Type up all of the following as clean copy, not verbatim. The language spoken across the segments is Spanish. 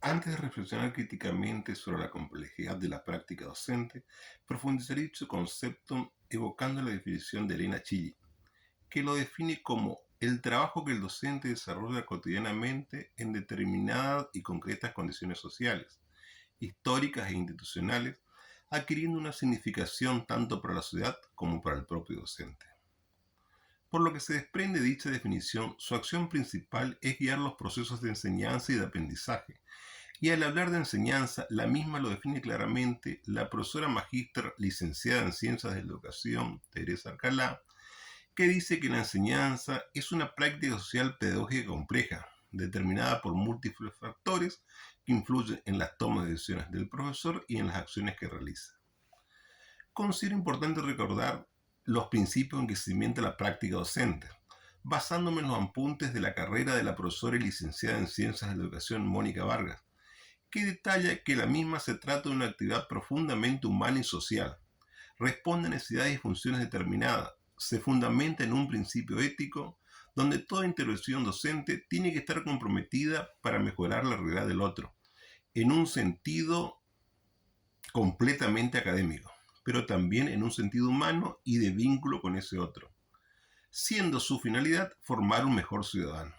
Antes de reflexionar críticamente sobre la complejidad de la práctica docente, profundizaré dicho concepto evocando la definición de Elena Chigi, que lo define como el trabajo que el docente desarrolla cotidianamente en determinadas y concretas condiciones sociales, históricas e institucionales, adquiriendo una significación tanto para la sociedad como para el propio docente. Por lo que se desprende de dicha definición, su acción principal es guiar los procesos de enseñanza y de aprendizaje. Y al hablar de enseñanza, la misma lo define claramente la profesora magíster licenciada en Ciencias de la Educación, Teresa Alcalá, que dice que la enseñanza es una práctica social pedagógica compleja, determinada por múltiples factores que influyen en las tomas de decisiones del profesor y en las acciones que realiza. Considero importante recordar los principios en que se cimienta la práctica docente, basándome en los apuntes de la carrera de la profesora y licenciada en Ciencias de la Educación Mónica Vargas, que detalla que la misma se trata de una actividad profundamente humana y social, responde a necesidades y funciones determinadas, se fundamenta en un principio ético, donde toda intervención docente tiene que estar comprometida para mejorar la realidad del otro, en un sentido completamente académico, pero también en un sentido humano y de vínculo con ese otro, siendo su finalidad formar un mejor ciudadano.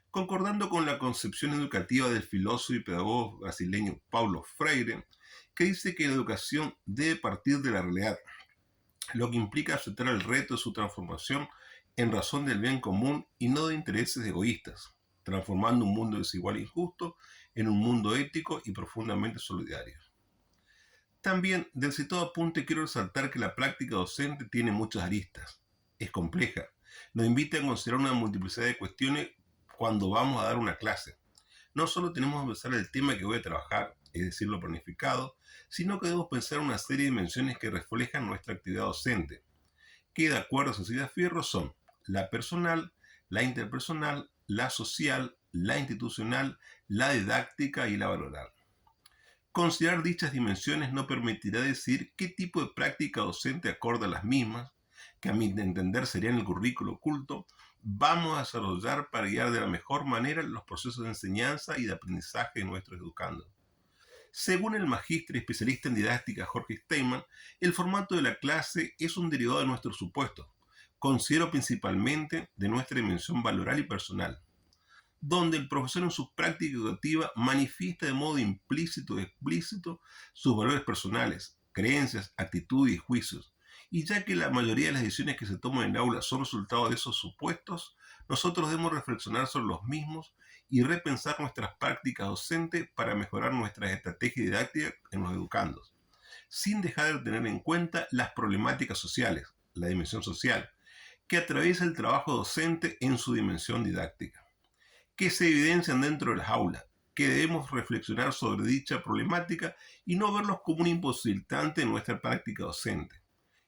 Concordando con la concepción educativa del filósofo y pedagogo brasileño Paulo Freire, que dice que la educación debe partir de la realidad, lo que implica aceptar el reto de su transformación en razón del bien común y no de intereses egoístas, transformando un mundo desigual e injusto en un mundo ético y profundamente solidario. También, del citado apunte, quiero resaltar que la práctica docente tiene muchas aristas, es compleja, nos invita a considerar una multiplicidad de cuestiones cuando vamos a dar una clase. No solo tenemos que pensar el tema que voy a trabajar, es decir, lo planificado, sino que debemos pensar una serie de dimensiones que reflejan nuestra actividad docente, que de acuerdo a Cecilia Fierro son la personal, la interpersonal, la social, la institucional, la didáctica y la valoral. Considerar dichas dimensiones no permitirá decir qué tipo de práctica docente acorde a las mismas, que a mi entender serían el currículo oculto, vamos a desarrollar para guiar de la mejor manera los procesos de enseñanza y de aprendizaje de nuestros educandos. Según el magíster y especialista en didáctica Jorge Steinman, el formato de la clase es un derivado de nuestros supuestos. Considero principalmente de nuestra dimensión valoral y personal, donde el profesor en su práctica educativa manifiesta de modo implícito y explícito sus valores personales, creencias, actitudes y juicios. Y ya que la mayoría de las decisiones que se toman en el aula son resultado de esos supuestos, nosotros debemos reflexionar sobre los mismos y repensar nuestras prácticas docentes para mejorar nuestras estrategias didácticas en los educandos, sin dejar de tener en cuenta las problemáticas sociales, la dimensión social, que atraviesa el trabajo docente en su dimensión didáctica, que se evidencian dentro de las aulas, que debemos reflexionar sobre dicha problemática y no verlos como un imposibilitante en nuestra práctica docente,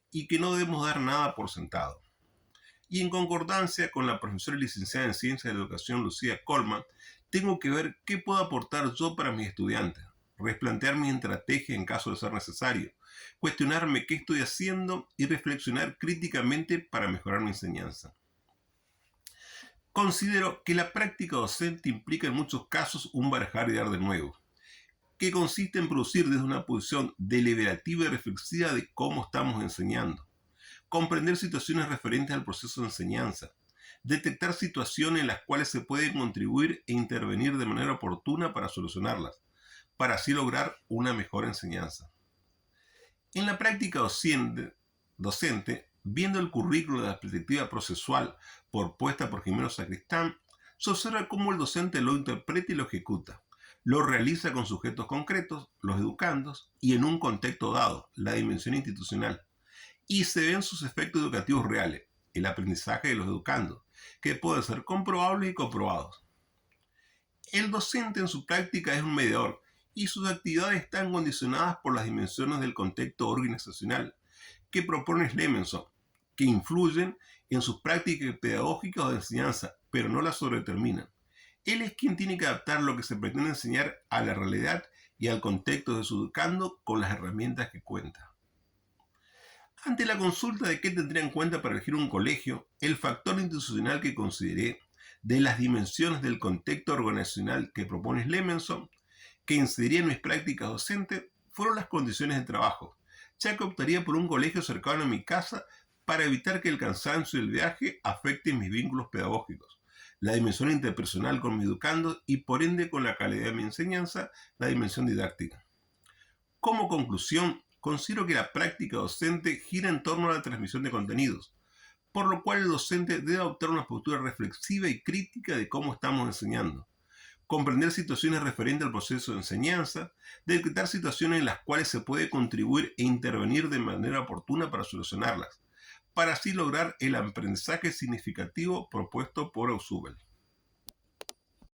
y que no debemos dar nada por sentado. Y en concordancia con la profesora y licenciada en Ciencias de la Educación Lucía Colman, tengo que ver qué puedo aportar yo para mis estudiantes, replantear mi estrategia en caso de ser necesario, cuestionarme qué estoy haciendo y reflexionar críticamente para mejorar mi enseñanza. Considero que la práctica docente implica en muchos casos un barajar y dar de nuevo, que consiste en producir desde una posición deliberativa y reflexiva de cómo estamos enseñando, comprender situaciones referentes al proceso de enseñanza, detectar situaciones en las cuales se puede contribuir e intervenir de manera oportuna para solucionarlas, para así lograr una mejor enseñanza. En la práctica docente, viendo el currículo de la perspectiva procesual propuesta por Jimeno Sacristán, se observa cómo el docente lo interpreta y lo ejecuta. Lo realiza con sujetos concretos, los educandos, y en un contexto dado, la dimensión institucional. Y se ven sus efectos educativos reales, el aprendizaje de los educandos, que pueden ser comprobables y comprobados. El docente en su práctica es un mediador y sus actividades están condicionadas por las dimensiones del contexto organizacional que propone Slemenson, que influyen en sus prácticas pedagógicas o de enseñanza, pero no las sobredeterminan. Él es quien tiene que adaptar lo que se pretende enseñar a la realidad y al contexto de su educando con las herramientas que cuenta. Ante la consulta de qué tendría en cuenta para elegir un colegio, el factor institucional que consideré de las dimensiones del contexto organizacional que propone Slemenson que incidiría en mis prácticas docentes fueron las condiciones de trabajo, ya que optaría por un colegio cercano a mi casa para evitar que el cansancio del viaje afecte mis vínculos pedagógicos, la dimensión interpersonal con mi educando y por ende con la calidad de mi enseñanza, la dimensión didáctica. Como conclusión, considero que la práctica docente gira en torno a la transmisión de contenidos, por lo cual el docente debe adoptar una postura reflexiva y crítica de cómo estamos enseñando, comprender situaciones referentes al proceso de enseñanza, detectar situaciones en las cuales se puede contribuir e intervenir de manera oportuna para solucionarlas, para así lograr el aprendizaje significativo propuesto por Ausubel.